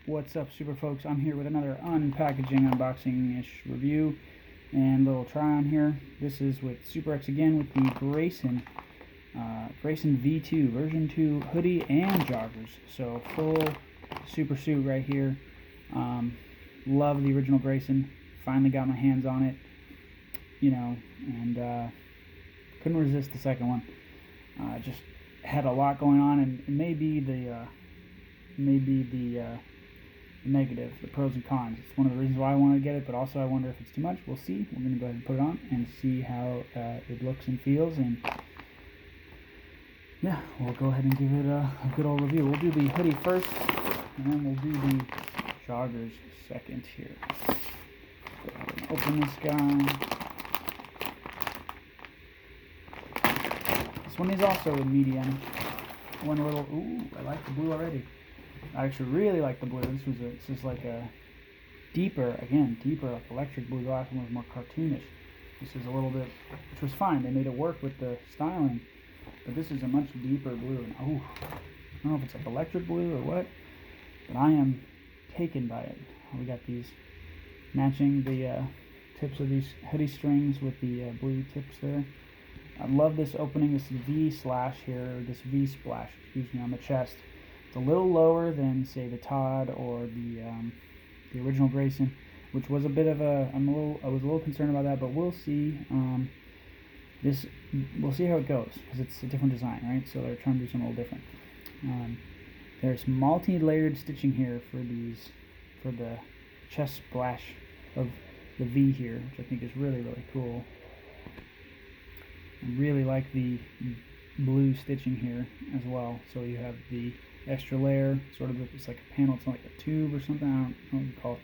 What's up, super folks? I'm here with another unpackaging, unboxing-ish review and little try on here. This is with SUPERX again with the GRAYSON V2 version 2 hoodie and joggers. So full super suit right here. Love the original GRAYSON. Finally got my hands on it, and couldn't resist the second one. Just had a lot going on, and maybe the negative, the pros and cons. It's one of the reasons why I wanted to get it, but also I wonder if it's too much. We'll see. We're going to go ahead and put it on and see how it looks and feels, and yeah, we'll go ahead and give it a good old review. We'll do the hoodie first, and then we'll do the joggers second here. Go ahead and open this guy. This one is also in medium. One little, ooh, I like the blue already. I actually really like the blue. This is like a deeper, like electric blue. The last one was more cartoonish. This is a little bit, which was fine. They made it work with the styling, but this is a much deeper blue. And oh, I don't know if it's like electric blue or what, but I am taken by it. We got these matching the tips of these hoodie strings with the blue tips there. I love this opening, this V slash here, this V splash, excuse me, on the chest. It's a little lower than, say, the Todd or the original GRAYSON, which was a bit of a, I was a little concerned about that, but we'll see. We'll see how it goes, because it's a different design, right? So they're trying to do something a little different. There's multi-layered stitching here for the chest splash of the V here, which I think is really, really cool. I really like the blue stitching here as well. So you have the extra layer, sort of, it's like a panel, it's like a tube or something, I don't know what you call it,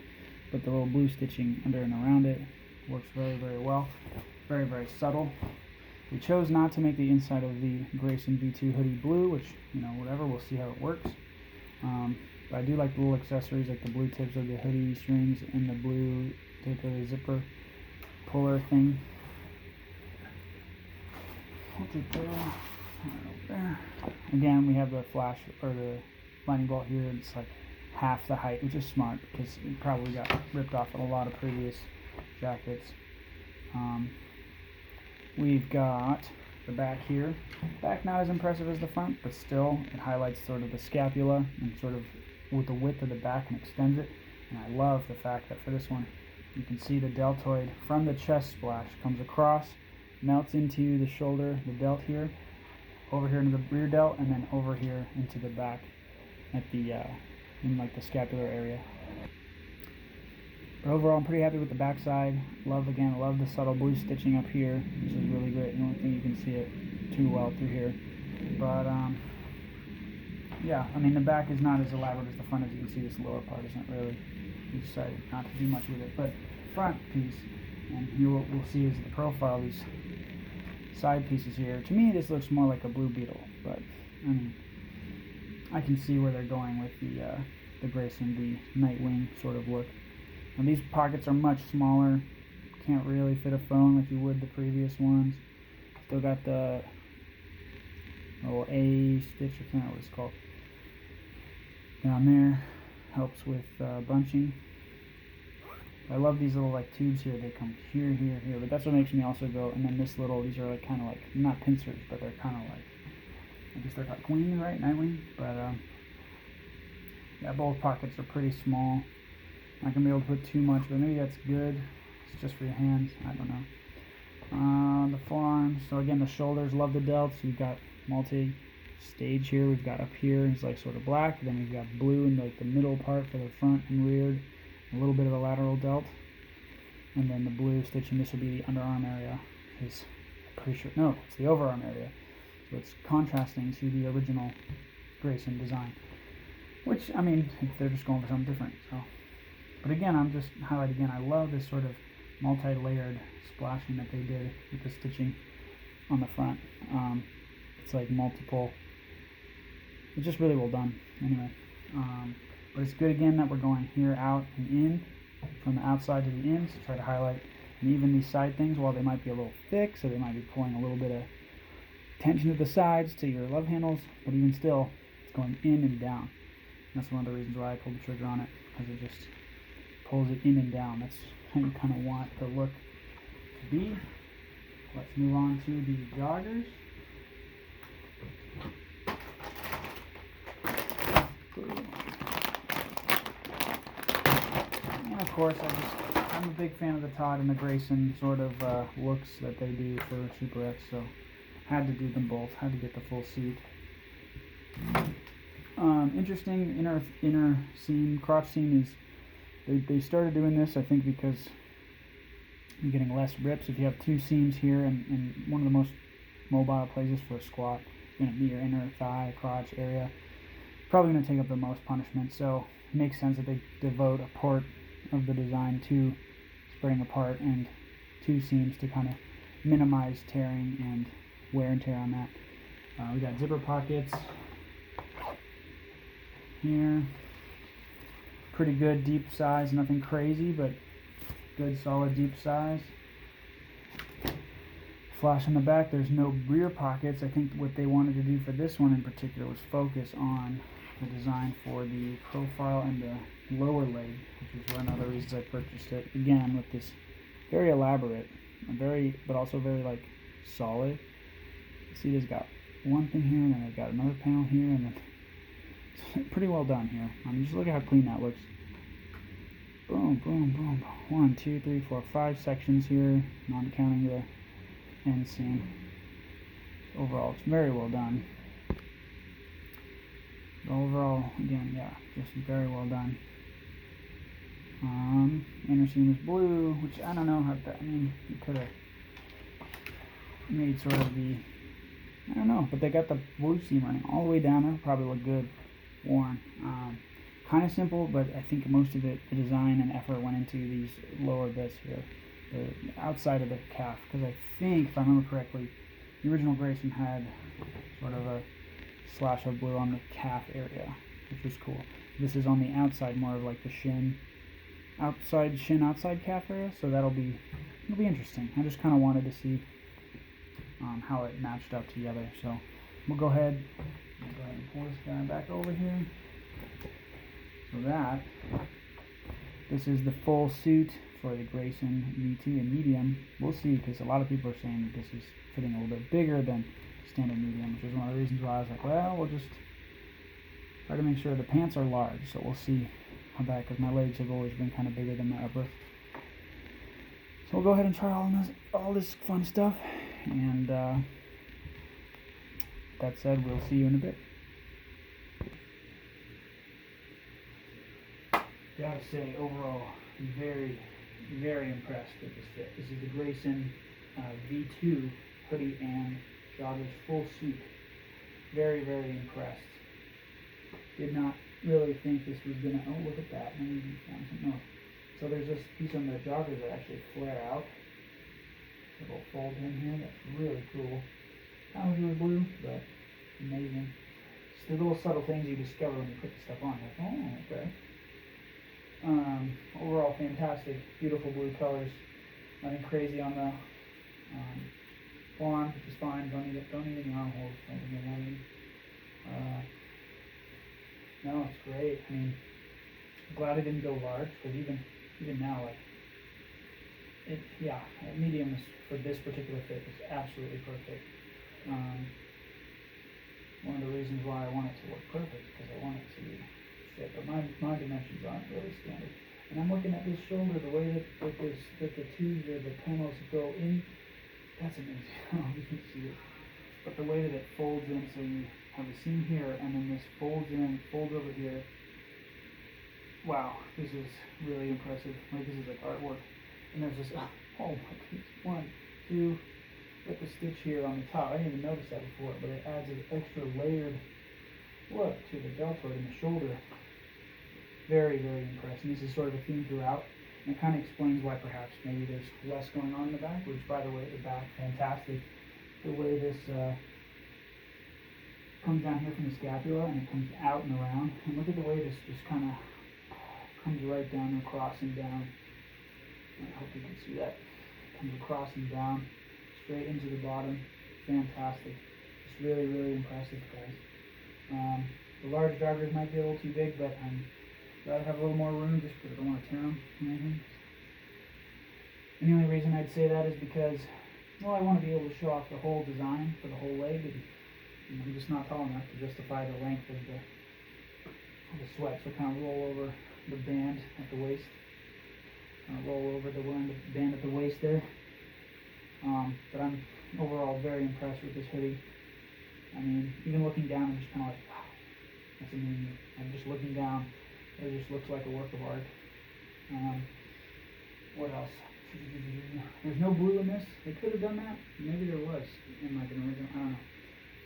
but the little blue stitching under and around it works very, very well. Very, very subtle. We chose not to make the inside of the GRAYSON V2 hoodie blue, which, whatever, we'll see how it works. But I do like the little accessories, like the blue tips of the hoodie strings and the blue tip of the zipper puller thing. There. Again, we have the flash, or the lightning bolt here. It's like half the height, which is smart, because it probably got ripped off in a lot of previous jackets. We've got the back here. Back not as impressive as the front, but still it highlights sort of the scapula and sort of with the width of the back and extends it. And I love the fact that for this one, you can see the deltoid from the chest splash comes across, melts into the shoulder, the delt here, over here into the rear delt, and then over here into the back at the in like the scapular area. But overall, I'm pretty happy with the back side. Love the subtle blue stitching up here, which is really great. I don't think you can see it too well through here, but yeah, I mean, the back is not as elaborate as the front. As you can see, this lower part isn't really, we decided not to do much with it, but front piece, and here what we'll see is the profile, these side pieces here. To me, this looks more like a Blue Beetle, but I mean, I can see where they're going with the GRAYSON, the Nightwing sort of look. And these pockets are much smaller. Can't really fit a phone like you would the previous ones. Still got the little A stitch, I can't know what it's called, down there. Helps with bunching. I love these little like tubes here. They come here, here, here. But that's what makes me also go. And then this little, these are like kind of like, not pincers, but they're kind of like, I guess they're called Queen, right? Nightwing. But yeah, both pockets are pretty small. Not gonna be able to put too much, but maybe that's good. It's just for your hands. I don't know. The forearms. So again, the shoulders. Love the delts. We've got multi-stage here. We've got up here. It's like sort of black. Then we've got blue in like the middle part for the front and rear. A little bit of a lateral delt, and then the blue stitching. This will be the underarm area. Is pretty sure, no, it's the overarm area. So it's contrasting to the original GRAYSON design, which, I mean, they're just going for something different. So, but again, I'm just highlighting again. I love this sort of multi-layered splashing that they did with the stitching on the front. It's like multiple. It's just really well done. Anyway. But it's good again that we're going here out and in, from the outside to the in, so try to highlight. And even these side things, while they might be a little thick, so they might be pulling a little bit of tension to the sides to your love handles, but even still, it's going in and down. That's one of the reasons why I pulled the trigger on it, because it just pulls it in and down. That's how you kind of want the look to be. Let's move on to the joggers. And of course, I'm a big fan of the Todd and the Grayson sort of looks that they do for SUPERX, so had to do them both, had to get the full suit. Interesting inner seam, crotch seam is, they started doing this, I think, because you're getting less rips. If you have two seams here, and one of the most mobile places for a squat is going to be your inner thigh, crotch area, probably going to take up the most punishment, so it makes sense that they devote a part of the design to spreading apart and two seams to kind of minimize tearing and wear and tear on that. We got zipper pockets here, pretty good deep size, nothing crazy, but good solid deep size. Flash on the back, there's no rear pockets. I think what they wanted to do for this one in particular was focus on the design for the profile and the lower leg, which is one of the reasons I purchased it. Again, with this very elaborate, but also very like solid. See, there's got one thing here, and then they've got another panel here, and then it's pretty well done here. Just look at how clean that looks. Boom, boom, boom. 1, 2, 3, 4, 5 sections here, not counting the end seam. Overall, it's very well done. Overall, again, yeah, just very well done. Inner seam is blue, which I don't know how that, you could have made sort of the, I don't know, but they got the blue seam running all the way down there. Probably look good worn. Kind of simple, but I think most of it, the design and effort went into these lower bits here, the outside of the calf, because I think, if I remember correctly, the original Grayson had sort of a slash of blue on the calf area, which was cool. This is on the outside, more of like the shin, outside calf area, so it'll be interesting. I just kind of wanted to see how it matched up together, so we'll go ahead and pull this guy back over here. So this is the full suit for the Grayson V2 and medium. We'll see, because a lot of people are saying that this is fitting a little bit bigger than standard medium, which is one of the reasons why I was like, well, we'll just try to make sure the pants are large. So we'll see how that, because my legs have always been kind of bigger than my upper. So we'll go ahead and try all this fun stuff, and that said, we'll see you in a bit. Gotta say, overall, very, very impressed with this fit. This is the Grayson V2 hoodie and joggers full suit. Very, very impressed. Did not really think this was gonna, oh, look at that. Maybe found something else. So there's this piece on the joggers that actually flare out. A little fold in here, that's really cool. Kind of really blue, but amazing. It's the little subtle things you discover when you put the stuff on. Like, oh, okay. Overall, fantastic, beautiful blue colors. Nothing crazy on the forearm, which is fine. Don't need any armholes. Don't need any. No, it's great. I'm glad I didn't go large, because even now, like, medium is, for this particular fit, is absolutely perfect. One of the reasons why I want it to work perfect, because I want it to fit, but my dimensions aren't really standard. And I'm looking at this shoulder, the way that the tubes or the panels go in, that's amazing. You can see it. But the way that it folds in, so you have a seam here, and then this folds in, folds over here. Wow, this is really impressive. Like, this is like artwork. And there's this, oh my goodness, 1, 2, got the stitch here on the top. I didn't even notice that before, but it adds an extra layered look to the deltoid in the shoulder. Very, very impressive. This is sort of a theme throughout, and it kind of explains why perhaps maybe there's less going on in the back, which, by the way, the back, fantastic. The way this comes down here from the scapula, and it comes out and around. And look at the way this just kind of comes right down across and down. I hope you can see that. Comes across and down, straight into the bottom. Fantastic. It's really, really impressive, guys. The large joggers might be a little too big, but I'd rather have a little more room just because I don't want to tear them or anything. And the only reason I'd say that is because, well, I want to be able to show off the whole design for the whole leg. And, I'm just not tall enough to justify the length of the sweat, so kind of roll over the band at the waist. Roll over the band at the waist there. But I'm overall very impressed with this hoodie. I mean, even looking down, I'm just kind of like, wow, that's amazing. I'm just looking down, it just looks like a work of art. What else? There's no blue in this. They could have done that. Maybe there was in like an original. I don't know.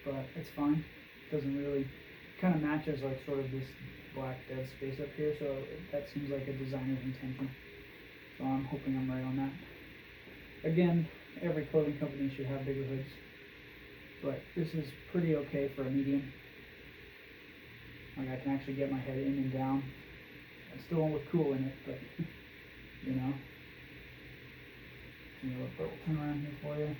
But it's fine. It doesn't really, kind of matches like sort of this black dead space up here. So that seems like a designer's intention. So I'm hoping I'm right on that. Again, every clothing company should have bigger hoods. But this is pretty okay for a medium. Like I can actually get my head in and down. I still won't look cool in it, but you know. We'll turn around here for you.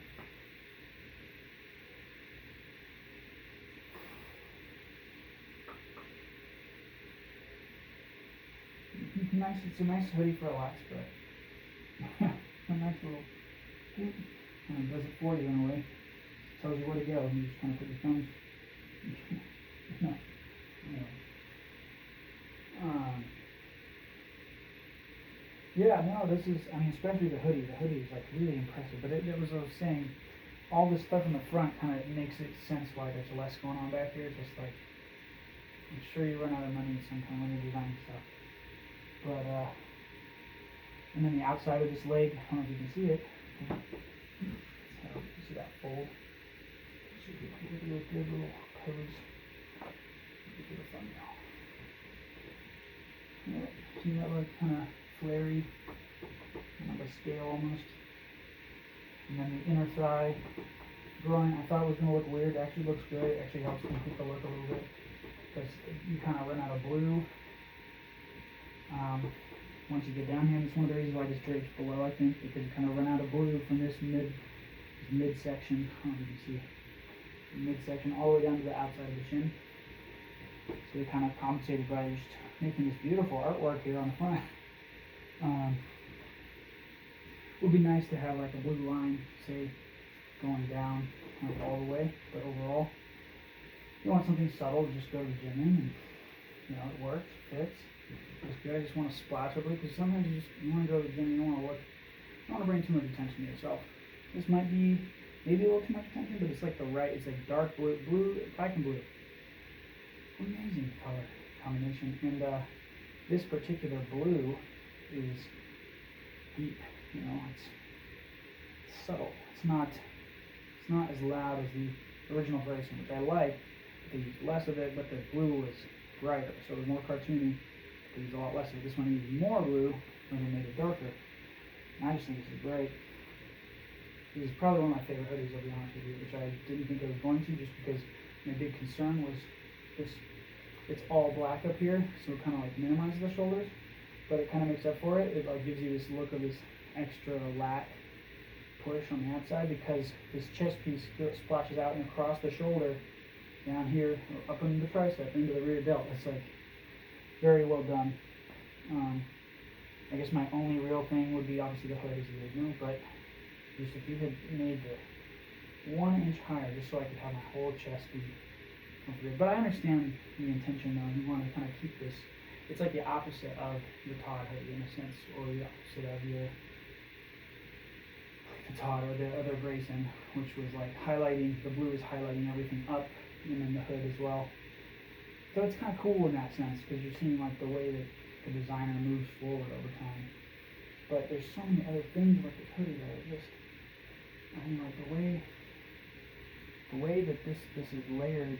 Nice. It's a nice hoodie for a lax, but a nice little. And it does it for you in a way. Tells you where to go. You just kind of put your thumbs. Yeah, no, this is, I mean, especially the hoodie. The hoodie is like really impressive. But it was, I was saying, all this stuff in the front kind of makes it sense why there's less going on back here. Just like, I'm sure you run out of money some kind when you're designing stuff. But, and then the outside of this leg, I don't know if you can see it. So, you see that fold? Should be a good little pose. Get the thumbnail. Yeah, see that like kind of flary, kind of a scale almost. And then the inner thigh, groin, I thought it was going to look weird. It actually looks good. It actually helps complete the look a little bit. Because you kind of run out of blue. Once you get down here, and it's one of the reasons why this drapes below, I think, because you kind of run out of blue from this midsection. I don't know if you can see the midsection all the way down to the outside of the shin. So they kind of compensated by just making this beautiful artwork here on the front. Would be nice to have like a blue line, say, going down like all the way, but overall, if you want something subtle, just go to the gym in, and it works, fits. It's good. I just want to splash over it because sometimes you want to go to the gym, you don't want to look, you don't want to bring too much attention to yourself. This might be maybe a little too much attention, but it's like it's like dark blue, black and blue. Amazing color combination, and this particular blue is deep. It's subtle. It's not as loud as the original GRAYSON, which I like. They used less of it, but the blue was brighter, so it was more cartoony. They used a lot less of it. This one used more blue, and they made it darker. And I just think this is great. This is probably one of my favorite hoodies, I'll be honest with you, which I didn't think I was going to, just because my big concern was this. It's all black up here, so it kind of like minimizes the shoulders, but it kind of makes up for it. It like gives you this look of this extra lat push on the outside, because this chest piece splashes out and across the shoulder, down here, up into the tricep, into the rear delt. It's like very well done. I guess my only real thing would be obviously the hood, as you guys know, but just if you had made the 1 inch higher, just so I could have my whole chest be comfortable. But I understand the intention though. You want to kind of keep this. It's like the opposite of the Todd hoodie in a sense, or the opposite of the Todd or the other GRAYSON, which was like highlighting, the blue is highlighting everything up, and then the hood as well. So it's kind of cool in that sense, because you're seeing like the way that the designer moves forward over time. But there's so many other things with this hoodie that are just, I mean, like the way that this is layered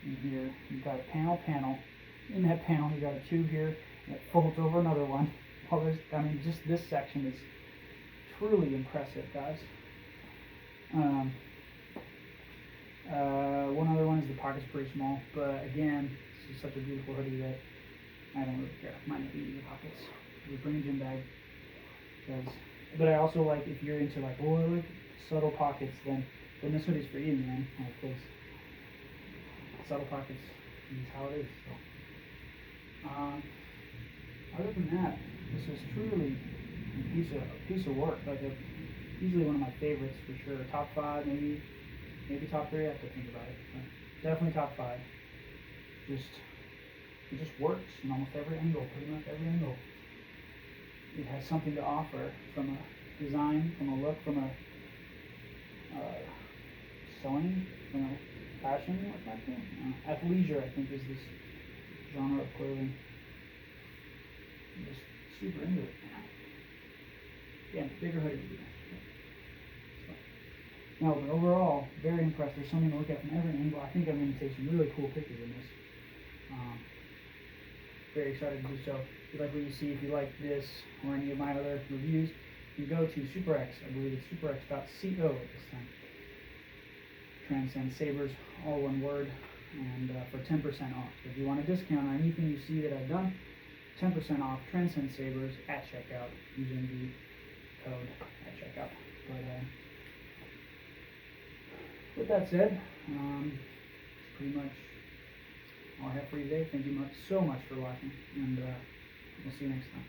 in here. You've got a panel. In that panel, you got a tube here, and it folds over another one. I mean, just this section is truly impressive, guys. One other one is the pocket's pretty small, but again, this is such a beautiful hoodie that I don't really care. Mine would be the pockets. We bring a gym bag, but I also like, if you're into like, oh, I like subtle pockets, then this hoodie's for you, man. Like this subtle pockets, This is how it is. So, other than that, this is truly a piece of work. Like easily one of my favorites for sure. Top 5, maybe top 3. I have to think about it. But definitely top 5. It just works in almost every angle, pretty much every angle. It has something to offer from a design, from a look, from a sewing, from a fashion look like that. Athleisure, I think, is this genre of clothing. I'm just super into it. Again, bigger hoodie. No, but overall, very impressed. There's something to look at from every angle. I think I'm going to take some really cool pictures in this. Very excited to do so. If you like what you see, if you like this or any of my other reviews, you can go to SUPERX. I believe it's superx.co at this time. Transcend Sabers, all one word, and for 10% off. So if you want a discount on anything you see that I've done, 10% off Transcend Sabers at checkout using the code at checkout. But with that said, it's pretty much all I have for you today. Thank you so much for watching, and we'll see you next time.